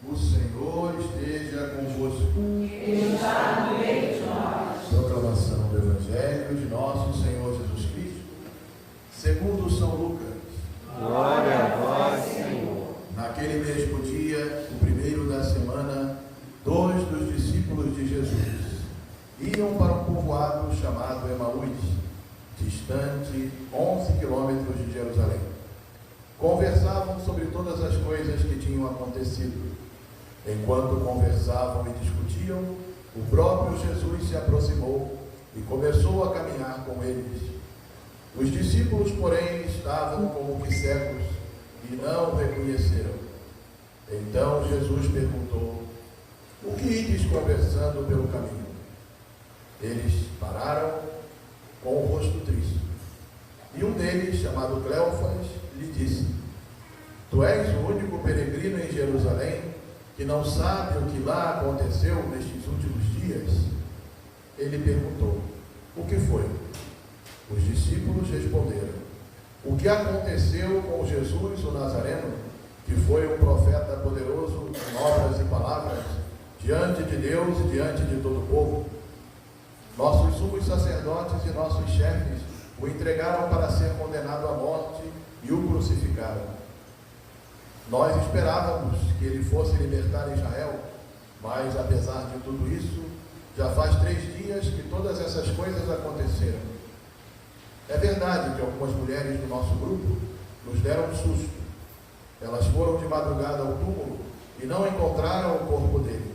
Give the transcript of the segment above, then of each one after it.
O Senhor esteja convosco. Ele está no meio de nós. Proclamação do Evangelho de nosso Senhor Jesus Cristo, segundo São Lucas. Glória a vós, Senhor. Naquele mesmo dia, o primeiro da semana, 2 dos discípulos de Jesus iam para um povoado chamado Emaús, distante 11 quilômetros de Jerusalém. Conversavam sobre todas as coisas que tinham acontecido. Enquanto conversavam e discutiam, o próprio Jesus se aproximou e começou a caminhar com eles. Os discípulos, porém, estavam como que cegos e não o reconheceram. Então Jesus perguntou: o que ides conversando pelo caminho? Eles pararam com o rosto triste. E um deles, chamado Cleofas, lhe disse: tu és o único peregrino em Jerusalém que não sabe o que lá aconteceu nestes últimos dias? Ele perguntou: o que foi? Os discípulos responderam: o que aconteceu com Jesus o Nazareno, que foi um profeta poderoso em obras e palavras, diante de Deus e diante de todo o povo. Nossos sumos sacerdotes e nossos chefes o entregaram para ser condenado à morte e o crucificaram. Nós esperávamos que ele fosse libertar Israel, mas apesar de tudo isso, já faz 3 dias que todas essas coisas aconteceram. É verdade que algumas mulheres do nosso grupo nos deram um susto. Elas foram de madrugada ao túmulo e não encontraram o corpo dele.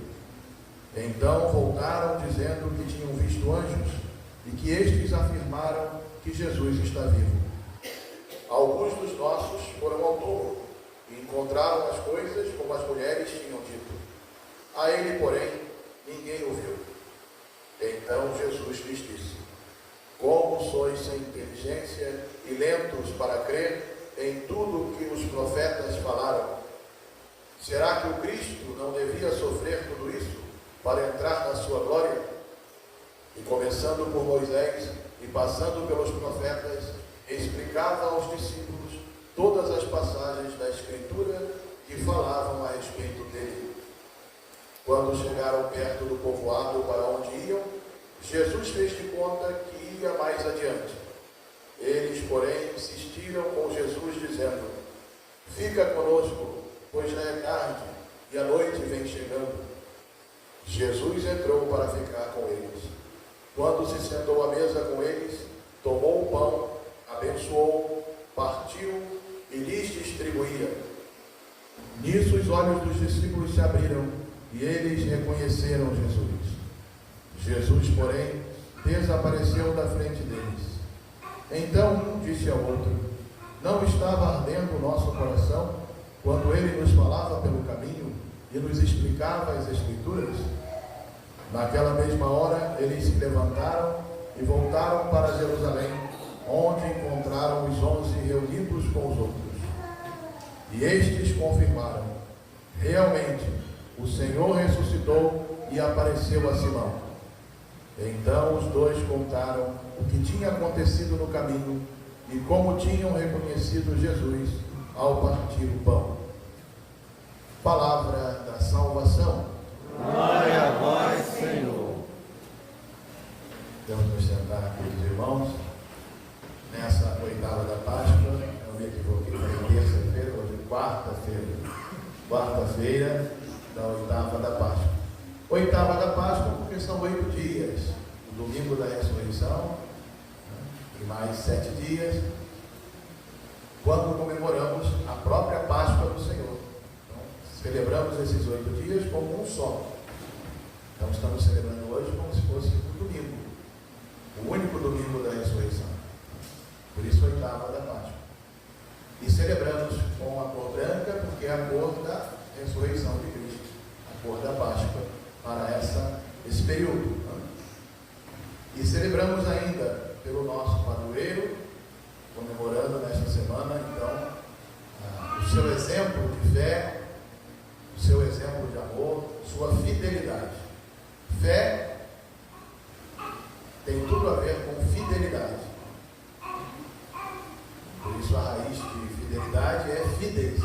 Então voltaram dizendo que tinham visto anjos e que estes afirmaram que Jesus está vivo. Alguns dos nossos foram ao túmulo e encontraram as coisas como as mulheres tinham dito. A ele, porém, ninguém ouviu. Então Jesus lhes disse: como sois sem inteligência e lentos para crer em tudo o que os profetas falaram? Será que o Cristo não devia sofrer tudo isso para entrar na sua glória? E começando por Moisés e passando pelos profetas, explicava aos discípulos todas as passagens da Escritura que falavam a respeito dele. Quando chegaram perto do povoado para onde iam, Jesus fez de conta que ia mais adiante. Eles, porém, insistiram com Jesus, dizendo: fica conosco, pois já é tarde e a noite vem chegando. Jesus entrou para ficar com eles. Quando se sentou à mesa com eles, tomou o pão, abençoou, partiu e lhes distribuía. Nisso os olhos dos discípulos se abriram e eles reconheceram Jesus. Jesus, porém, desapareceu da frente deles. Então um disse ao outro: não estava ardendo o nosso coração quando ele nos falava pelo caminho e nos explicava as Escrituras? Naquela mesma hora eles se levantaram e voltaram para Jerusalém, onde encontraram os 11 reunidos com os outros. E estes confirmaram: realmente, o Senhor ressuscitou e apareceu a Simão. Então os dois contaram o que tinha acontecido no caminho e como tinham reconhecido Jesus ao partir o pão. Palavra da salvação. Glória a vós, Senhor. Vamos nos sentar, queridos irmãos, nessa oitava da Páscoa. Eu me equivoquei, foi terça-feira, hoje é quarta-feira. Quarta-feira da oitava da Páscoa. Oitava da Páscoa porque são 8 dias. O domingo da ressurreição, e mais 7 dias, quando comemoramos a própria Páscoa do Senhor. Então, celebramos esses 8 dias como um só. Então, estamos celebrando hoje como se fosse um domingo, o único domingo da ressurreição. Por isso, oitava da Páscoa. E celebramos com a cor branca, porque é a cor da ressurreição de Cristo, a cor da Páscoa, para esse período. E celebramos ainda pelo nosso padroeiro, comemorando nesta semana, então, o seu exemplo de fé, o seu exemplo de amor, sua fidelidade. Fé tem tudo a ver com fidelidade. Por isso a raiz de fidelidade é fides,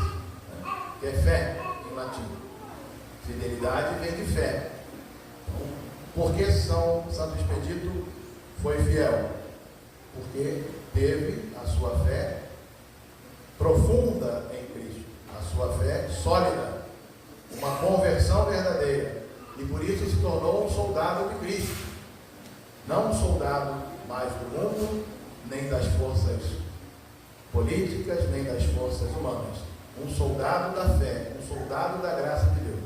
que é fé em latim. Fidelidade vem de fé. Então, por que Santo Expedito foi fiel? Porque teve a sua fé profunda em Cristo, a sua fé sólida, uma conversão verdadeira, e por isso se tornou um soldado de Cristo, não um soldado mais do mundo, nem das forças políticas, nem das forças humanas, um soldado da fé, um soldado da graça de Deus,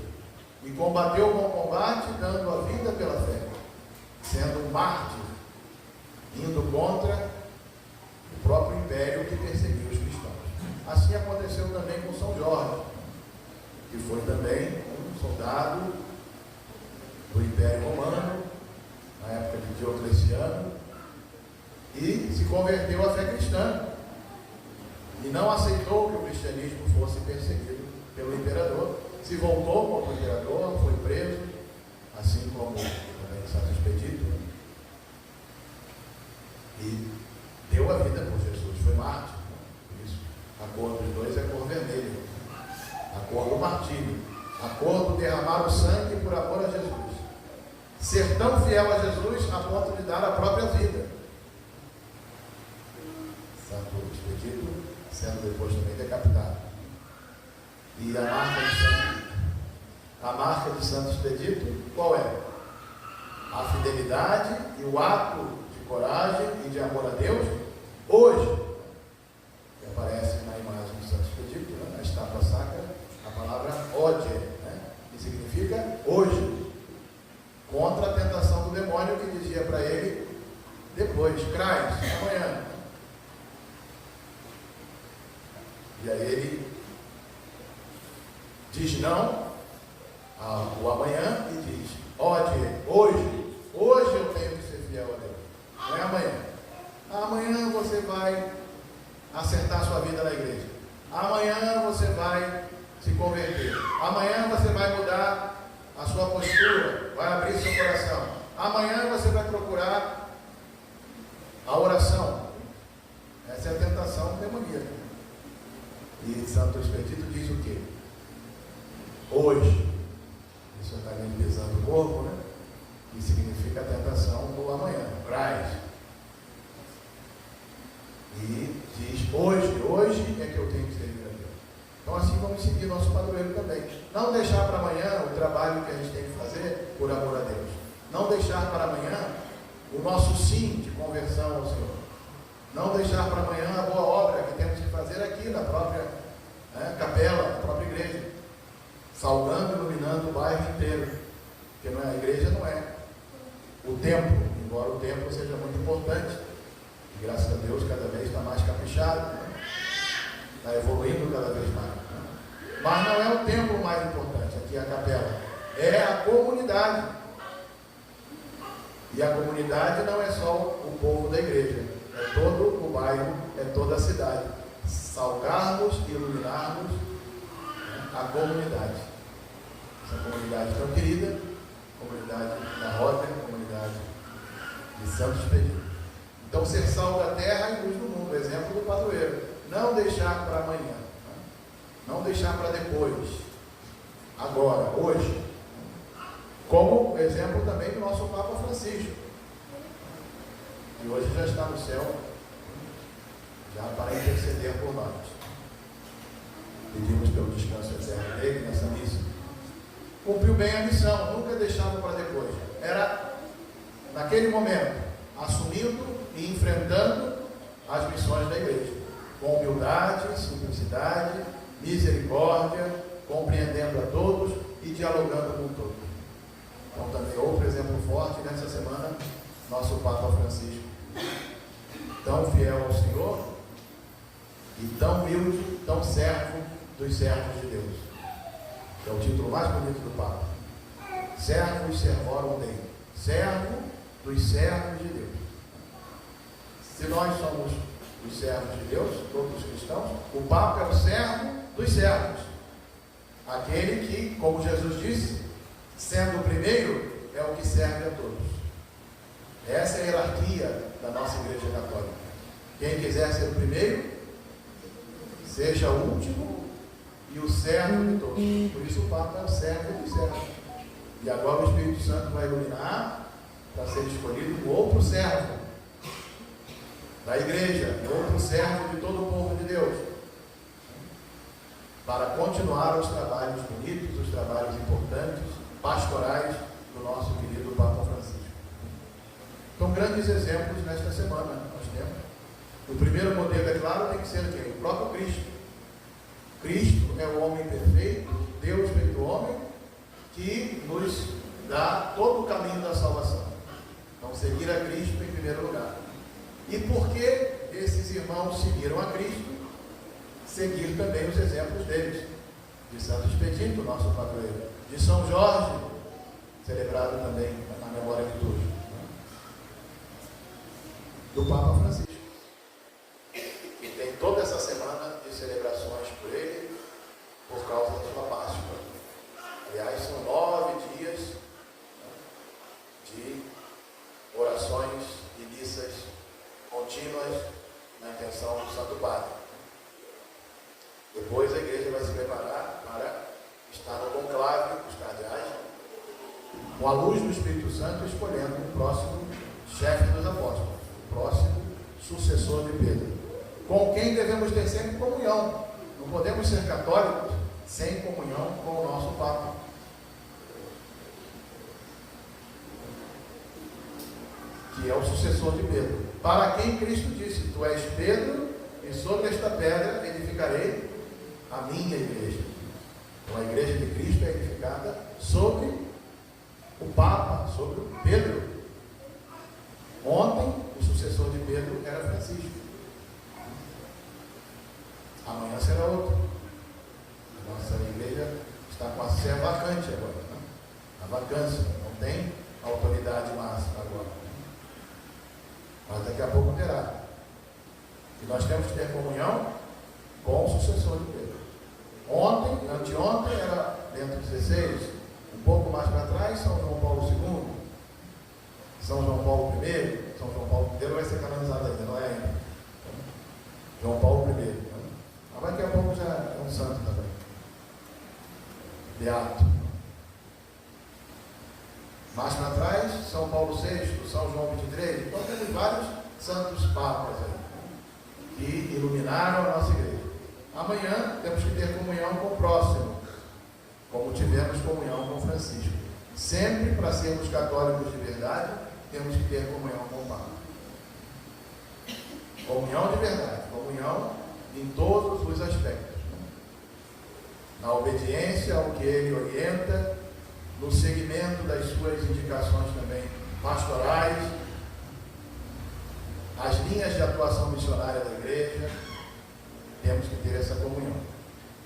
e combateu o bom combate, dando a vida pela fé, sendo um mártir, indo contra o próprio império que perseguiu os cristãos. Assim aconteceu também com São Jorge, que foi também um soldado do Império Romano, na época de Diocleciano, e se converteu à fé cristã, e não aceitou que o cristianismo fosse perseguido pelo imperador, se voltou contra o imperador, foi preso, assim como também Santo Expedito, e deu a vida por Jesus, foi mártir. Por isso, a cor dos dois é a cor vermelha, a cor do martírio, a cor do derramar o sangue por amor a Jesus. Ser tão fiel a Jesus a ponto de dar a própria vida. Santo Expedito sendo depois também decapitado. E a marca de Santo Expedito, qual é? A fidelidade e o ato de coragem e de amor a Deus, hoje, que aparece na imagem de Santo Expedito, né, na estátua sacra, a palavra odie, né, que significa hoje, contra a tentação do demônio que dizia para ele, depois, crais, amanhã. E aí ele diz não ao amanhã e diz, hoje eu tenho que ser fiel a Deus, não é amanhã. Amanhã você vai acertar sua vida na igreja, amanhã você vai se converter, amanhã você vai mudar a sua postura, vai abrir seu coração, amanhã você vai procurar a oração. Essa é a tentação demoníaca. E Santo Expedito diz o quê? Hoje, isso está limpezando o corpo, né? Que significa a tentação do amanhã, Braz. E diz, hoje é que eu tenho que servir a Deus. Então assim vamos seguir nosso padroeiro também. Não deixar para amanhã o trabalho que a gente tem que fazer por amor a Deus. Não deixar para amanhã o nosso sim de conversão ao Senhor. Não deixar para amanhã a boa obra que temos que fazer aqui na própria capela, na própria igreja, salgando e iluminando o bairro inteiro, porque a igreja não é o templo, embora o templo seja muito importante, e graças a Deus cada vez está mais caprichado, está evoluindo cada vez mais, mas não é o templo mais importante, aqui é a capela, é a comunidade, e a comunidade não é só o povo da igreja, é todo o bairro, é toda a cidade. Salgarmos e iluminarmos a comunidade. Essa comunidade tão querida, comunidade da Rosa, comunidade de Santo Expedito. Então, ser sal da terra e luz do mundo, exemplo do padroeiro. Não deixar para amanhã, não deixar para depois, agora, hoje. Como exemplo também do nosso Papa Francisco, que hoje já está no céu, já para interceder por nós. Pedimos pelo descanso eterno dele nessa missa. Cumpriu bem a missão, nunca deixava para depois. Era naquele momento, assumindo e enfrentando as missões da igreja, com humildade, simplicidade, misericórdia, compreendendo a todos e dialogando com todos. Então também outro exemplo forte nessa semana, nosso Papa Francisco, tão fiel ao Senhor e tão humilde, tão servo dos servos de Deus, que é o título mais bonito do Papa. Servus servorum Dei, servo dos servos de Deus. Se nós somos os servos de Deus, todos os cristãos, o Papa é o servo dos servos, aquele que, como Jesus disse, sendo o primeiro, é o que serve a todos. Essa é a hierarquia da nossa Igreja Católica. Quem quiser ser o primeiro, seja o último e o servo de todos. Por isso o Papa é o servo dos servos. E agora o Espírito Santo vai iluminar para ser escolhido um outro servo da igreja, um outro servo de todo o povo de Deus, para continuar os trabalhos bonitos, os trabalhos importantes, pastorais do nosso querido Papa Francisco. Então, grandes exemplos nesta semana nós temos. O primeiro modelo, é claro, tem que ser quem? O próprio Cristo. Cristo é o homem perfeito, Deus feito homem, que nos dá todo o caminho da salvação. Então, seguir a Cristo em primeiro lugar. E por que esses irmãos seguiram a Cristo? Seguir também os exemplos deles. De Santo Expedito, nosso padroeiro. De São Jorge, celebrado também na memória de todos. Do Papa Francisco, que tem toda essa semana de celebrações por ele, por causa da sua Páscoa. Aliás, são 9 dias de orações e missas contínuas na intenção do Santo Padre. Depois a igreja vai se preparar para estar no conclave dos cardeais, com a luz do Espírito Santo, escolhendo o próximo chefe dos apóstolos, o próximo sucessor de Pedro, com quem devemos ter sempre comunhão. Não podemos ser católicos sem comunhão com o nosso Papa, que é o sucessor de Pedro, para quem Cristo disse: tu és Pedro, e sobre esta pedra edificarei a minha igreja. Então a igreja de Cristo é edificada sobre o Papa, sobre o Pedro. Ontem o sucessor de Pedro era Francisco, amanhã será outro. Nossa igreja está com a sé vacante agora, né? A vacância, não tem autoridade máxima agora, mas daqui a pouco terá. E nós temos que ter comunhão com o sucessor de Pedro. Ontem, anteontem, era Bento XVI, um pouco mais para trás, São João Paulo II, São João Paulo I. São João Paulo I vai ser canonizado ainda, não é ainda. João Paulo I. Mas daqui a pouco já é um santo também. Beato. Mais para trás, São Paulo VI, São João XXIII. Então temos vários santos papas aí, que iluminaram a nossa igreja. Amanhã temos que ter comunhão com o próximo, como tivemos comunhão com Francisco. Sempre, para sermos católicos de verdade, temos que ter comunhão com o Papa. Comunhão de verdade, comunhão em todos os aspectos. Na obediência ao que ele orienta, no seguimento das suas indicações também pastorais, as linhas de atuação missionária da igreja, temos que ter essa comunhão.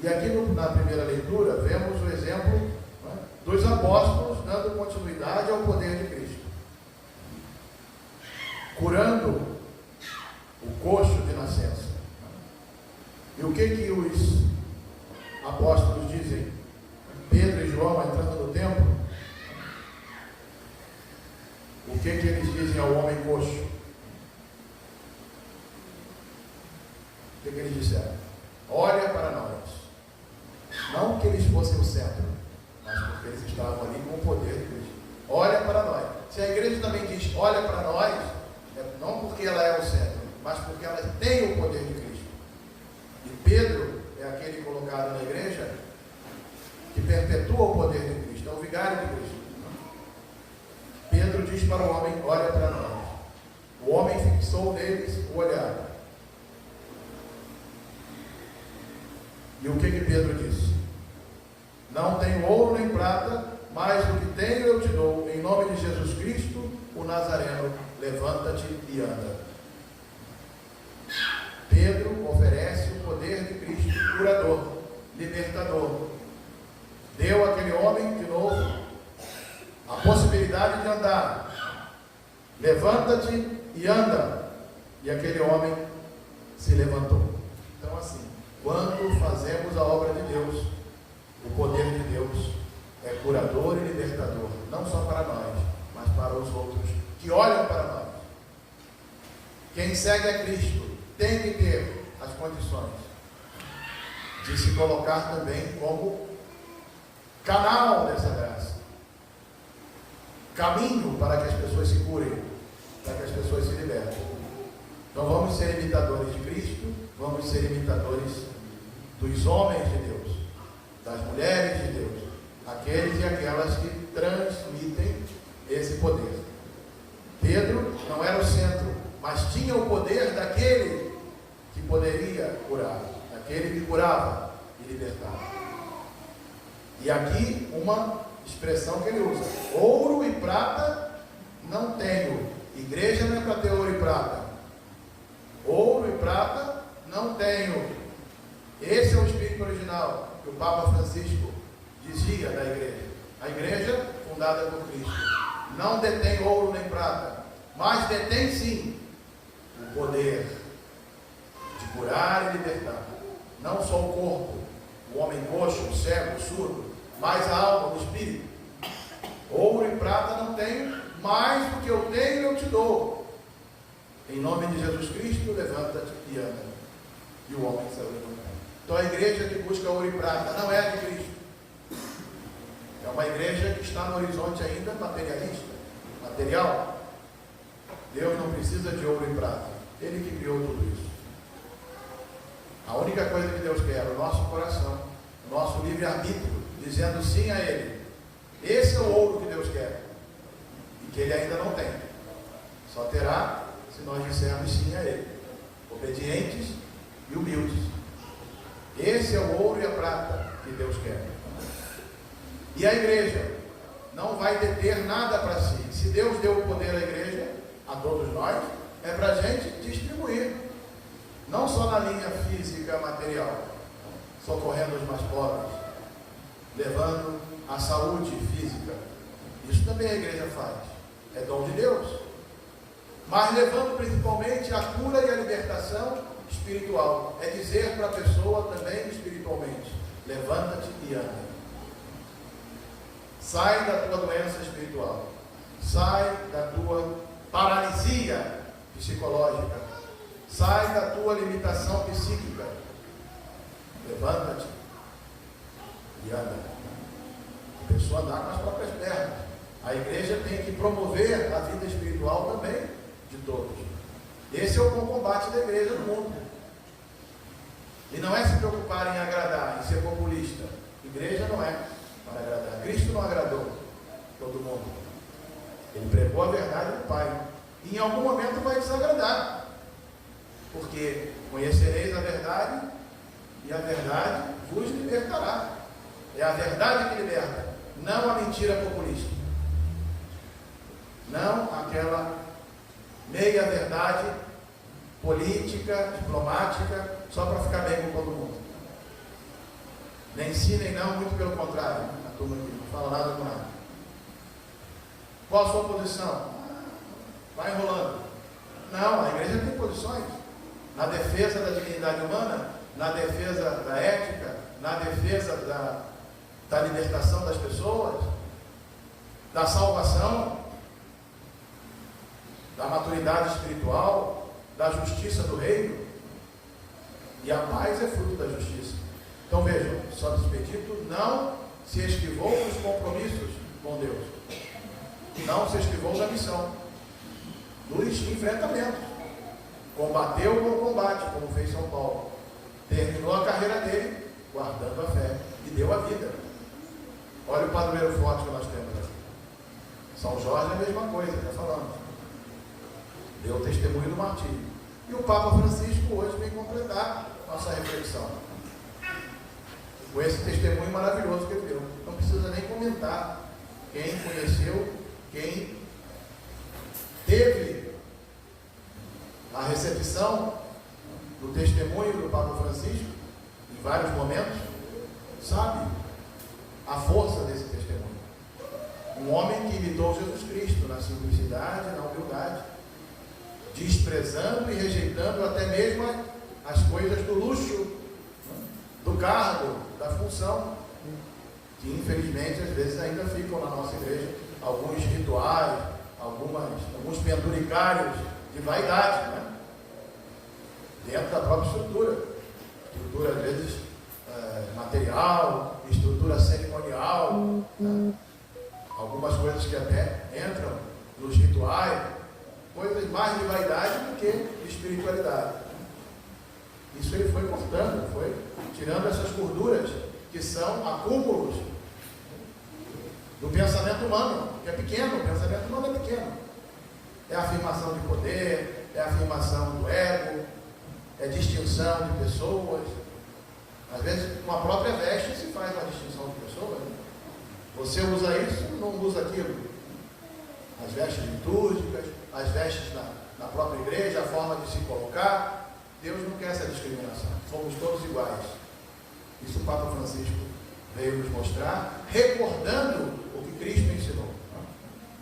E aqui na primeira leitura vemos o exemplo, né, dos apóstolos dando continuidade ao poder de Cristo, curando o coxo de nascença. E o que os apóstolos dizem? Pedro e João entrando no templo, o que eles dizem ao homem coxo? O que eles disseram? Olha para nós. Não que eles fossem o centro, mas porque eles estavam ali com o poder de Cristo. Olha para nós. Se a igreja também diz olha para nós, não porque ela é o centro, mas porque ela tem o poder de Cristo. E Pedro é aquele colocado na igreja que perpetua o poder de Cristo, é o vigário de Cristo. Pedro diz para o homem: olha para nós. O homem fixou neles o olhar. E o que Pedro disse? Não tenho ouro nem prata, mas o que tenho eu te dou. Em nome de Jesus Cristo, o Nazareno, levanta-te e anda. Pedro oferece o poder de Cristo, curador, libertador. Deu àquele homem de novo a possibilidade de andar. Levanta-te e anda. E aquele homem se levantou. Então, assim, quando fazemos a obra de Deus, o poder de Deus é curador e libertador, não só para nós, mas para os outros que olham para nós. Quem segue a Cristo tem que ter as condições de se colocar também como canal dessa graça, caminho para que as pessoas se curem, para que as pessoas se libertem. Então vamos ser imitadores de Cristo, vamos ser imitadores dos homens de Deus, das mulheres de Deus, aqueles e aquelas que transmitem esse poder. Pedro não era o centro, mas tinha o poder daquele que poderia curar, daquele que curava e libertava. E aqui uma expressão que ele usa: ouro e prata não tenho. Igreja não é para ter ouro e prata. Ouro e prata não tenho. Esse é o espírito original que o Papa Francisco dizia da igreja. A igreja, fundada por Cristo, não detém ouro nem prata, mas detém sim o poder de curar e libertar. Não só o corpo, o homem coxo, o cego, o surdo, mas a alma, o espírito. Ouro e prata não tenho, mas o que eu tenho eu te dou. Em nome de Jesus Cristo, levanta-te e anda. E o homem saiu levantado. Então a igreja que busca ouro e prata não é a de Cristo. É uma igreja que está no horizonte ainda materialista, material. Deus não precisa de ouro e prata. Ele que criou tudo isso. A única coisa que Deus quer é o nosso coração, o nosso livre-arbítrio, dizendo sim a Ele. Esse é o ouro que Deus quer e que Ele ainda não tem. Só terá se nós dissermos sim a Ele, obedientes e humildes. Esse é o ouro e a prata que Deus quer. E a igreja não vai deter nada para si. Se Deus deu o poder à igreja, a todos nós, é para a gente distribuir. Não só na linha física, material, socorrendo os mais pobres, levando a saúde física. Isso também a igreja faz. É dom de Deus. Mas levando principalmente a cura e a libertação espiritual. É dizer para a pessoa também espiritualmente: levanta-te e anda. Sai da tua doença espiritual. Sai da tua paralisia psicológica. Sai da tua limitação psíquica. Levanta-te e anda. A pessoa andar com as próprias pernas. A igreja tem que promover a vida espiritual também de todos. Esse é o bom combate da igreja no mundo. E não é se preocupar em agradar, em ser populista. Igreja não é para agradar. Cristo não agradou todo mundo. Ele pregou a verdade do Pai. E em algum momento vai desagradar. Porque conhecereis a verdade e a verdade vos libertará. É a verdade que liberta, não a mentira populista. Não aquela meia verdade política, diplomática, só para ficar bem com todo mundo. Nem sim, nem não, muito pelo contrário. A turma aqui não fala nada com nada. Qual a sua posição? Vai enrolando. Não, a igreja tem posições. Na defesa da dignidade humana, na defesa da ética, na defesa da libertação das pessoas, da salvação, da maturidade espiritual, da justiça do reino. E a paz é fruto da justiça. Então vejam, Santo Expedito não se esquivou dos compromissos com Deus, não se esquivou da missão, dos enfrentamentos, combateu o bom combate, como fez São Paulo, terminou a carreira dele guardando a fé e deu a vida. Olha o padroeiro forte que nós temos aqui. São Jorge é a mesma coisa, já falamos, deu o testemunho do martírio. E o Papa Francisco hoje vem completar nossa reflexão com esse testemunho maravilhoso que ele deu. Não precisa nem comentar. Quem conheceu, quem teve a recepção do testemunho do Papa Francisco em vários momentos, sabe a força desse testemunho. Um homem que imitou Jesus Cristo na simplicidade, na humildade, desprezando e rejeitando até mesmo as coisas do luxo, do cargo, da função, que infelizmente às vezes ainda ficam na nossa igreja alguns rituais, alguns penduricários de vaidade, né? Dentro da própria estrutura às vezes material, estrutura cerimonial, né? Algumas coisas que até entram nos rituais, coisas mais de vaidade do que de espiritualidade. Isso ele foi cortando, foi tirando essas gorduras que são acúmulos do pensamento humano, que é pequeno. O pensamento humano é pequeno. É afirmação de poder, é afirmação do ego, é distinção de pessoas. Às vezes, com a própria veste se faz uma distinção de pessoas. Né? Você usa isso, não usa aquilo. As vestes litúrgicas, as vestes na própria igreja, a forma de se colocar. Deus não quer essa discriminação. Somos todos iguais. Isso o Papa Francisco veio nos mostrar, recordando o que Cristo ensinou.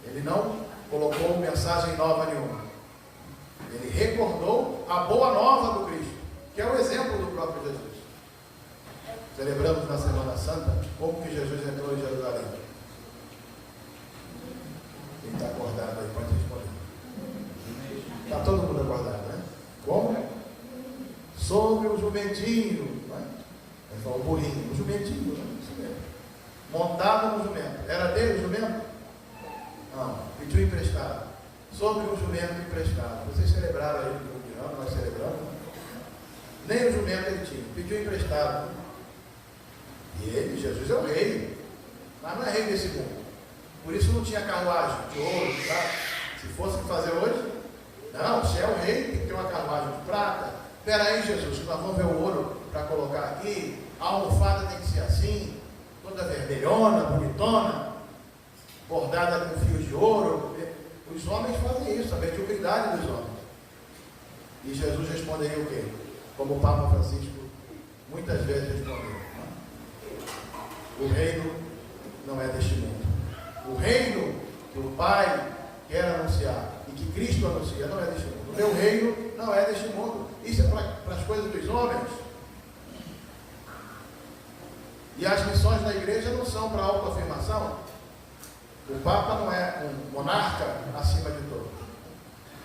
Ele não colocou mensagem nova nenhuma. Ele recordou a boa nova do Cristo, que é o exemplo do próprio Jesus. Celebramos na Semana Santa como que Jesus entrou em Jerusalém. Quem está acordado aí pode responder. Está todo mundo acordado, né? Como? Sobre o jumentinho, né? O burrinho, o jumentinho, né? Isso mesmo. Montado no jumento. Era dele o jumento? Não, pediu emprestado. Sobre o jumento emprestado. Vocês celebraram aí no ano, nós celebramos. Nem o jumento ele tinha, pediu emprestado. E ele, Jesus, é o rei, mas não é rei desse mundo. Por isso não tinha carruagem de ouro, de prata. Se fosse fazer hoje, não, se é o rei, tem que ter uma carruagem de prata. Espera aí, Jesus, nós vamos ver o ouro para colocar aqui. A almofada tem que ser assim, toda vermelhona, bonitona, bordada com fios de ouro. Os homens fazem isso, a mediocridade dos homens. E Jesus responderia o quê? Como o Papa Francisco muitas vezes respondeu: o reino não é deste mundo. O reino que o Pai quer anunciar e que Cristo anuncia não é deste mundo. O meu reino não é deste mundo. Isso é para as coisas dos homens. E as missões da igreja não são para autoafirmação. O Papa não é um monarca acima de todos.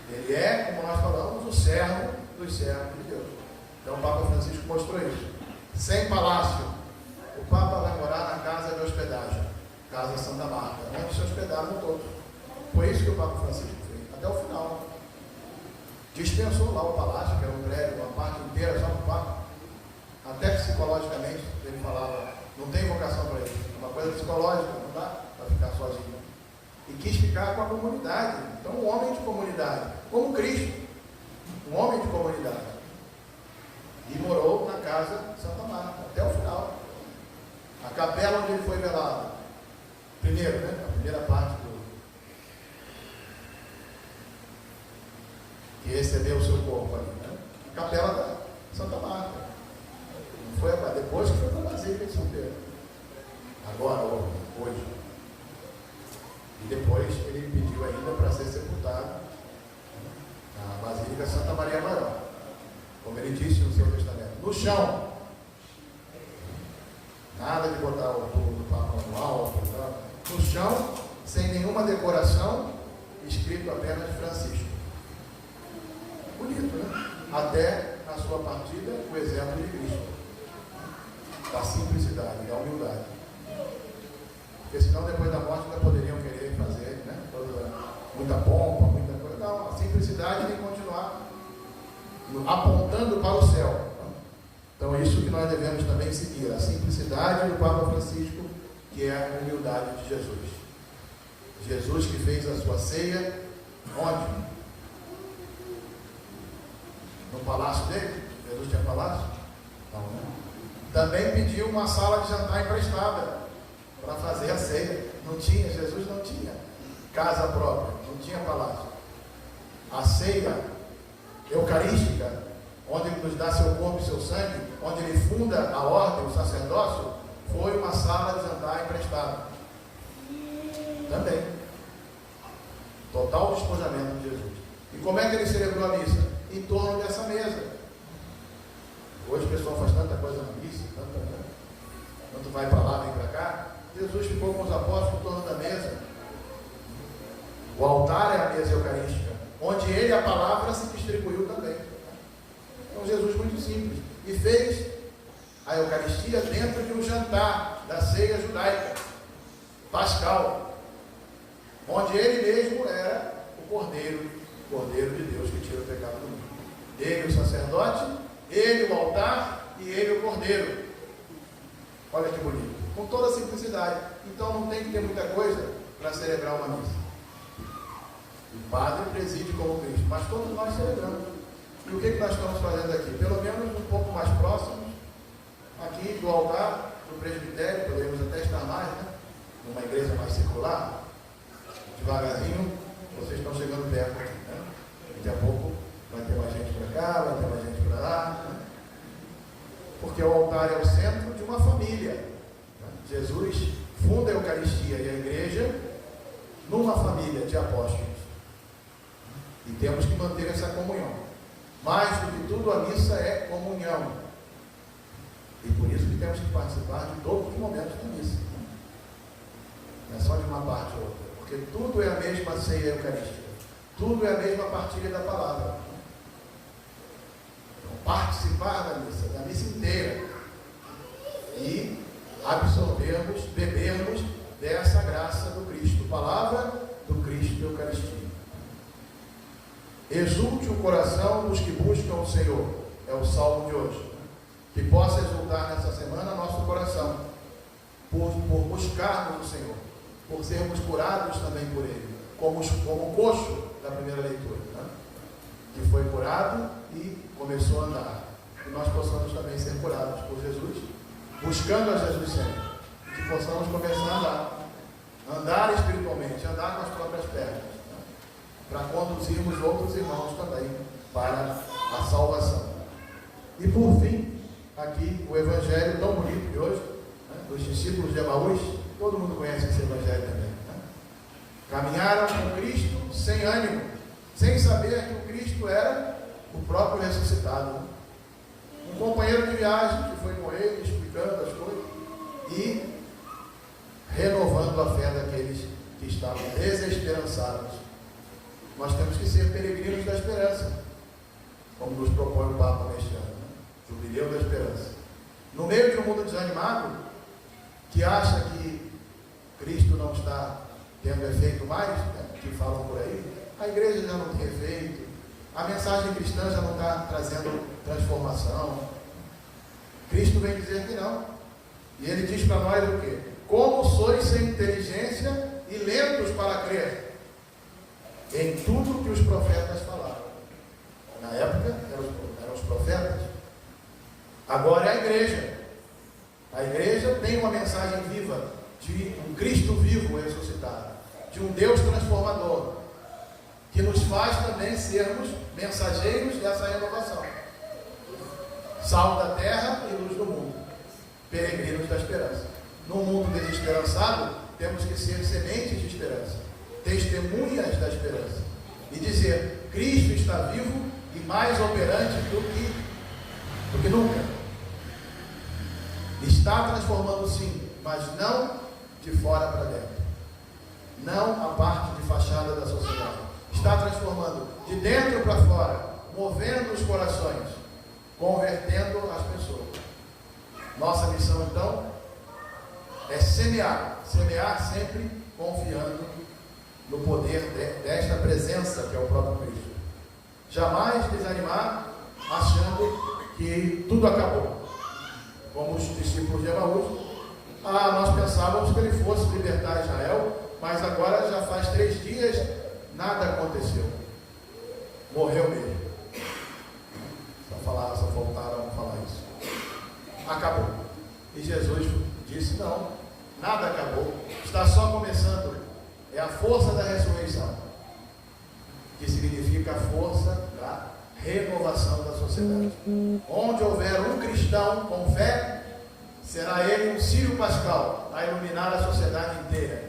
Ele é, como nós falamos, o servo dos servos de Deus. Então o Papa Francisco mostrou isso. Sem palácio. O Papa vai morar na casa de hospedagem, Casa Santa Marta, onde se hospedaram todos. Foi isso que o Papa Francisco fez, até o final. Dispensou lá o palácio, que era um prédio, uma parte inteira só para o Papa. Até psicologicamente, ele falava, não tem vocação para isso. É uma coisa psicológica, não dá para ficar sozinho. E quis ficar com a comunidade. Então, um homem de comunidade, como Cristo, um homem de comunidade. E morou na casa Santa Marta, até o final. A capela onde ele foi velado, primeiro, né? A primeira parte que recebeu o seu corpo ali, né? A capela da Santa Marta. Não foi depois que foi para a Basílica de São Pedro. Agora, hoje. E depois ele pediu ainda para ser sepultado na Basílica Santa Maria Maior, como ele disse no seu testamento, no chão. Nada de botar o tubo do Papa no alto, no chão, sem nenhuma decoração, escrito apenas Francisco. Bonito, né? Até a sua partida, o exemplo de Cristo, da simplicidade, da humildade. Porque senão depois da morte ainda poderiam querer fazer, né? Muita pompa, muita coisa. Não, a simplicidade tem que continuar apontando para o céu. Então é isso que nós devemos também seguir, a simplicidade do Papa Francisco, que é a humildade de Jesus. Jesus que fez a sua ceia, onde? No palácio dele? Jesus tinha palácio? Não, né? Também pediu uma sala de jantar emprestada para fazer a ceia. Não tinha, Jesus não tinha casa própria, não tinha palácio. A ceia eucarística, onde ele nos dá seu corpo e seu sangue, onde ele funda a ordem, o sacerdócio, foi uma sala de jantar emprestada. Também. Total despojamento de Jesus. E como é que ele celebrou a missa? Em torno dessa mesa. Hoje o pessoal faz tanta coisa na missa, tanto vai para lá, vem para cá. Jesus ficou com os apóstolos em torno da mesa. O altar é a mesa eucarística, onde ele, a palavra, se distribuiu também. Então Jesus muito simples. E fez a Eucaristia dentro de um jantar da ceia judaica, pascal, onde ele mesmo era o Cordeiro de Deus que tira o pecado do mundo. Ele o sacerdote, ele o altar e ele o Cordeiro. Olha que bonito, com toda a simplicidade. Então não tem que ter muita coisa para celebrar uma missa. O padre preside como Cristo, mas todos nós celebramos. E o que nós estamos fazendo aqui? Pelo menos um pouco mais próximos, aqui do altar, do presbitério, podemos até estar mais, né? Numa igreja mais circular. Devagarzinho, vocês estão chegando perto aqui, né? Daqui a pouco vai ter mais gente para cá, vai ter mais gente para lá, né? Porque o altar é o centro de uma família, né? Jesus funda a Eucaristia e a igreja numa família de apóstolos. E temos que manter essa comunhão. Mais do que tudo, a missa é comunhão. E por isso que temos que participar de todos os momentos da missa. Não é só de uma parte ou outra. Porque tudo é a mesma ceia eucarística. Tudo é a mesma partilha da palavra. Então, participar da missa inteira. E absorvermos, bebermos dessa graça do Cristo. Palavra do Cristo e Eucaristia. Exulte o coração dos que buscam o Senhor. É o salmo de hoje. Que possa exultar nessa semana nosso coração. Por buscarmos o Senhor. Por sermos curados também por Ele. Como o coxo da primeira leitura. Né? Que foi curado e começou a andar. Que nós possamos também ser curados por Jesus. Buscando a Jesus sempre. Que possamos começar a andar. Andar espiritualmente. Andar com as próprias pernas. Para conduzirmos outros irmãos também para a salvação. E por fim, aqui o Evangelho tão bonito de hoje, né, dos discípulos de Emaús. Todo mundo conhece esse Evangelho também, né? Caminharam com Cristo sem ânimo, sem saber que o Cristo era o próprio ressuscitado, né? Um companheiro de viagem que foi com ele, explicando as coisas e renovando a fé daqueles que estavam desesperançados. Nós temos que ser peregrinos da esperança, como nos propõe o Papa neste ano, né? Jubileu da esperança. No meio de um mundo desanimado, que acha que Cristo não está tendo efeito mais, né? Que falam por aí, a igreja já não tem efeito, a mensagem cristã já não está trazendo transformação. Cristo vem dizer que não. E ele diz para nós o quê? Como sois sem inteligência e lentos para crer em tudo que os profetas falaram. Na época eram os profetas. Agora é a igreja. A igreja tem uma mensagem viva de um Cristo vivo ressuscitado, de um Deus transformador, que nos faz também sermos mensageiros dessa renovação. Sal da terra e luz do mundo. Peregrinos da esperança. Num mundo desesperançado, temos que ser sementes de esperança. Testemunhas da esperança e dizer: Cristo está vivo e mais operante do que nunca. Está transformando sim, mas não de fora para dentro, não a parte de fachada da sociedade. Está transformando de dentro para fora, movendo os corações, convertendo as pessoas. Nossa missão então é semear sempre confiando no poder desta presença que é o próprio Cristo. Jamais desanimar achando que tudo acabou. Como os discípulos de Emaús, nós pensávamos que ele fosse libertar Israel, mas agora já faz 3 dias, nada aconteceu. Morreu mesmo. Só faltaram falar isso. Acabou. E Jesus disse: não, nada acabou, está só começando. É a força da ressurreição, que significa a força da renovação da sociedade. Onde houver um cristão com fé, será ele um círio pascal a iluminar a sociedade inteira.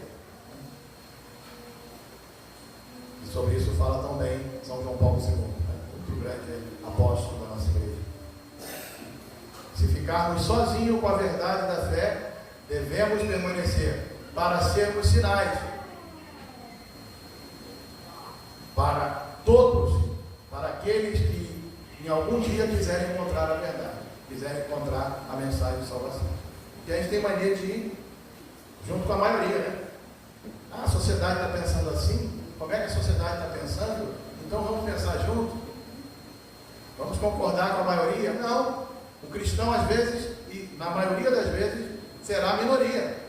E sobre isso fala também São João Paulo II, né? Muito grande apóstolo da nossa igreja. Se ficarmos sozinhos com a verdade da fé, devemos permanecer para sermos sinais para todos, para aqueles que em algum dia quiserem encontrar a verdade. quiserem encontrar a mensagem de salvação. E a gente tem mania de ir junto com a maioria, né? Ah, a sociedade está pensando assim, como é que a sociedade está pensando? Então vamos pensar junto? Vamos concordar com a maioria? Não. O cristão, às vezes, e na maioria das vezes, será a minoria.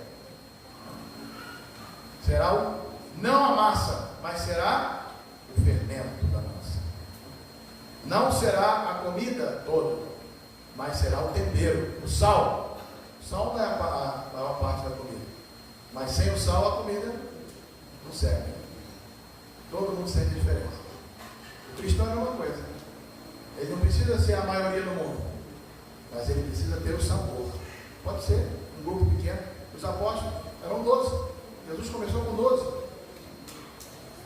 Será não a massa, mas será o fermento da massa. Não será a comida toda, mas será o tempero, o sal. O sal não é a maior parte da comida, mas sem o sal a comida não serve. Todo mundo sente a diferença. O cristão é uma coisa. Ele não precisa ser a maioria no mundo, mas ele precisa ter o sabor. Pode ser um grupo pequeno. Os apóstolos eram 12. Jesus começou com 12.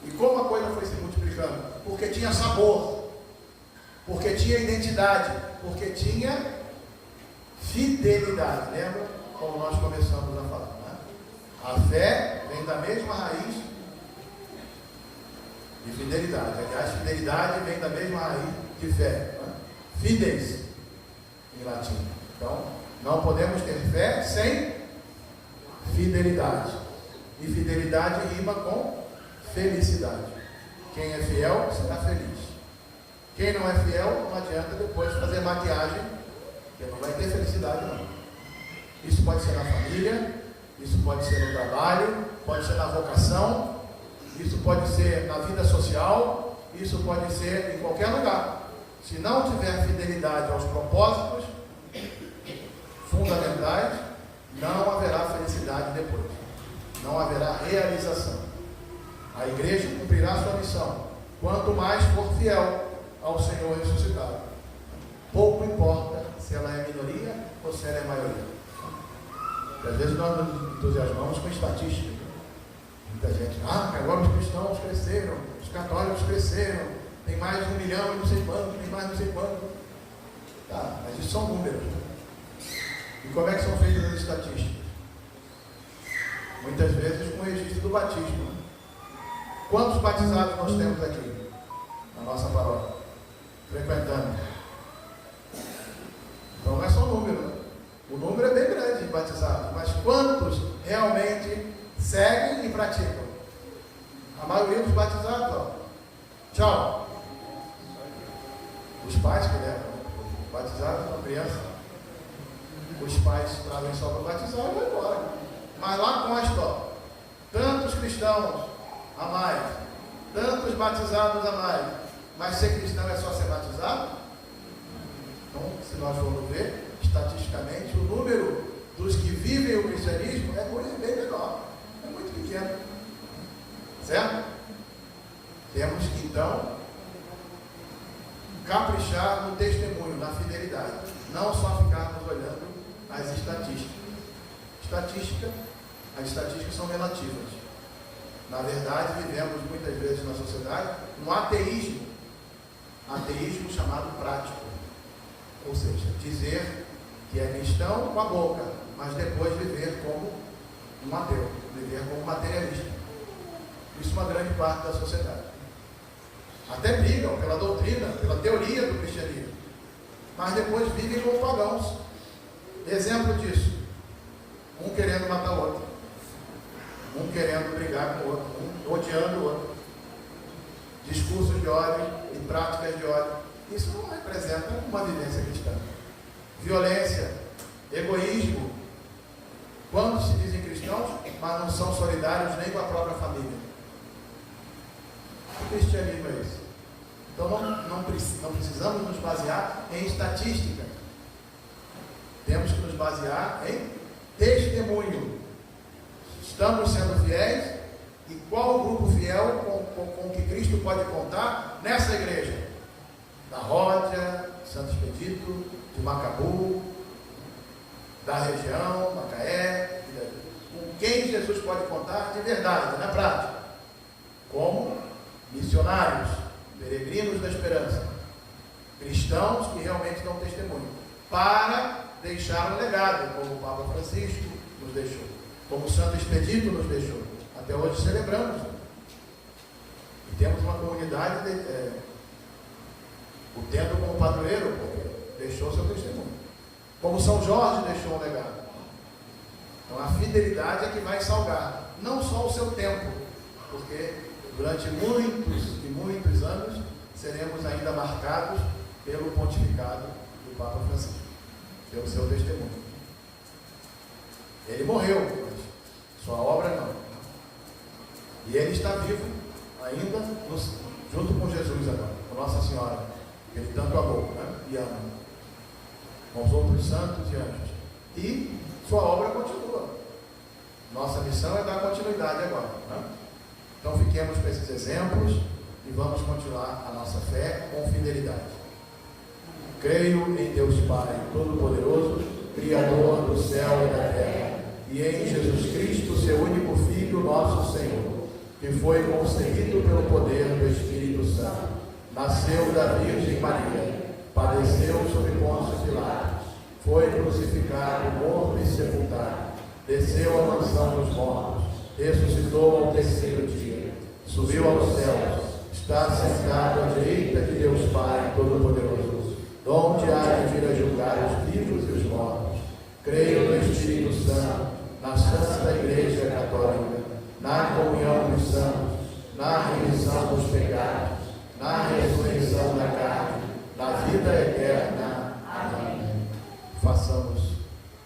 E como a coisa foi se multiplicando? Porque tinha sabor, porque tinha identidade, porque tinha fidelidade. Lembra como nós começamos a falar, né? A fé vem da mesma raiz de fidelidade. Aliás, fidelidade vem da mesma raiz de fé, né? Fides, em latim. Então, não podemos ter fé sem fidelidade. E fidelidade rima com felicidade. Quem é fiel será feliz. Quem não é fiel, não adianta depois fazer maquiagem, porque não vai ter felicidade não. Isso pode ser na família, isso pode ser no trabalho, pode ser na vocação, isso pode ser na vida social, isso pode ser em qualquer lugar. Se não tiver fidelidade aos propósitos fundamentais, não haverá felicidade depois. Não haverá realização. A igreja cumprirá sua missão, quanto mais for fiel ao Senhor ressuscitado. Pouco importa se ela é minoria ou se ela é maioria. Porque às vezes nós nos entusiasmamos com estatística. Muita gente, que agora os cristãos cresceram, os católicos cresceram, tem mais de 1 milhão e não sei quanto, tem mais não sei quanto. Tá, mas isso são números. E como é que são feitas as estatísticas? Muitas vezes com o registro do batismo. Quantos batizados nós temos aqui na nossa paróquia, frequentando? Então não é só o número, né? O número é bem grande de batizados, mas quantos realmente seguem e praticam? A maioria dos batizados, tchau. Os pais que levam, né? Batizados com criança, os pais trazem só para batizar e vai embora. Mas lá consta, tantos cristãos a mais, tantos batizados a mais. Mas ser cristão é só ser batizado? Então, se nós formos ver, estatisticamente, o número dos que vivem o cristianismo é bem menor, é muito pequeno. Certo? Temos que, então, caprichar no testemunho, na fidelidade. Não só ficarmos olhando as estatísticas. As estatísticas são relativas. Na verdade, vivemos muitas vezes na sociedade um ateísmo chamado prático. Ou seja, dizer que é cristão com a boca, mas depois viver como um ateu, viver como materialista. Isso é uma grande parte da sociedade. Até brigam pela doutrina, pela teoria do cristianismo, mas depois vivem como pagãos. Exemplo disso: um querendo matar o outro, um querendo brigar com o outro, um odiando o outro, discursos de ódio e práticas de ódio. Isso não representa uma vivência cristã. Violência, egoísmo. Quantos se dizem cristãos, mas não são solidários nem com a própria família? Que cristianismo é esse? Então não precisamos nos basear em estatística. Temos que nos basear em testemunho. Estamos sendo fiéis? E qual o grupo fiel com que Cristo pode contar nessa igreja? Da Ródia, Santo Expedito, de Macabu, da região, Macaé. Com quem Jesus pode contar de verdade, na prática? Como missionários, peregrinos da esperança, cristãos que realmente dão testemunho, para deixar um legado, como o Papa Francisco nos deixou, como o Santo Expedito nos deixou. Até hoje celebramos. E temos uma comunidade o tendo como padroeiro, porque deixou seu testemunho. Como São Jorge deixou um legado. Então a fidelidade é que vai salgar, não só o seu tempo, porque durante muitos e muitos anos seremos ainda marcados pelo pontificado do Papa Francisco, pelo seu testemunho. Ele morreu, mas sua obra não. E ele está vivo ainda junto com Jesus agora, com Nossa Senhora, que ele tanto amou, né? E ama, com os outros santos e anjos. E sua obra continua. Nossa missão é dar continuidade agora, né? Então fiquemos com esses exemplos e vamos continuar a nossa fé com fidelidade. Creio em Deus Pai Todo-Poderoso, Criador do céu e da terra, e em Jesus Cristo, seu único Filho, nosso Senhor, que foi concebido pelo poder do Espírito Santo, nasceu da Virgem Maria, padeceu sob Pôncio Pilatos, foi crucificado, morto e sepultado, desceu à mansão dos mortos, ressuscitou ao terceiro dia, subiu aos céus, está sentado à direita de Deus Pai Todo-Poderoso, donde há de vir a julgar os vivos e os mortos. Creio no Espírito Santo, na Santa Igreja Católica, na comunhão dos santos, na remissão dos pecados, na ressurreição da carne, na vida eterna. Amém. Façamos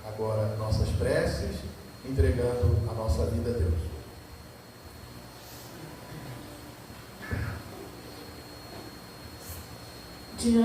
agora nossas preces, entregando a nossa vida a Deus.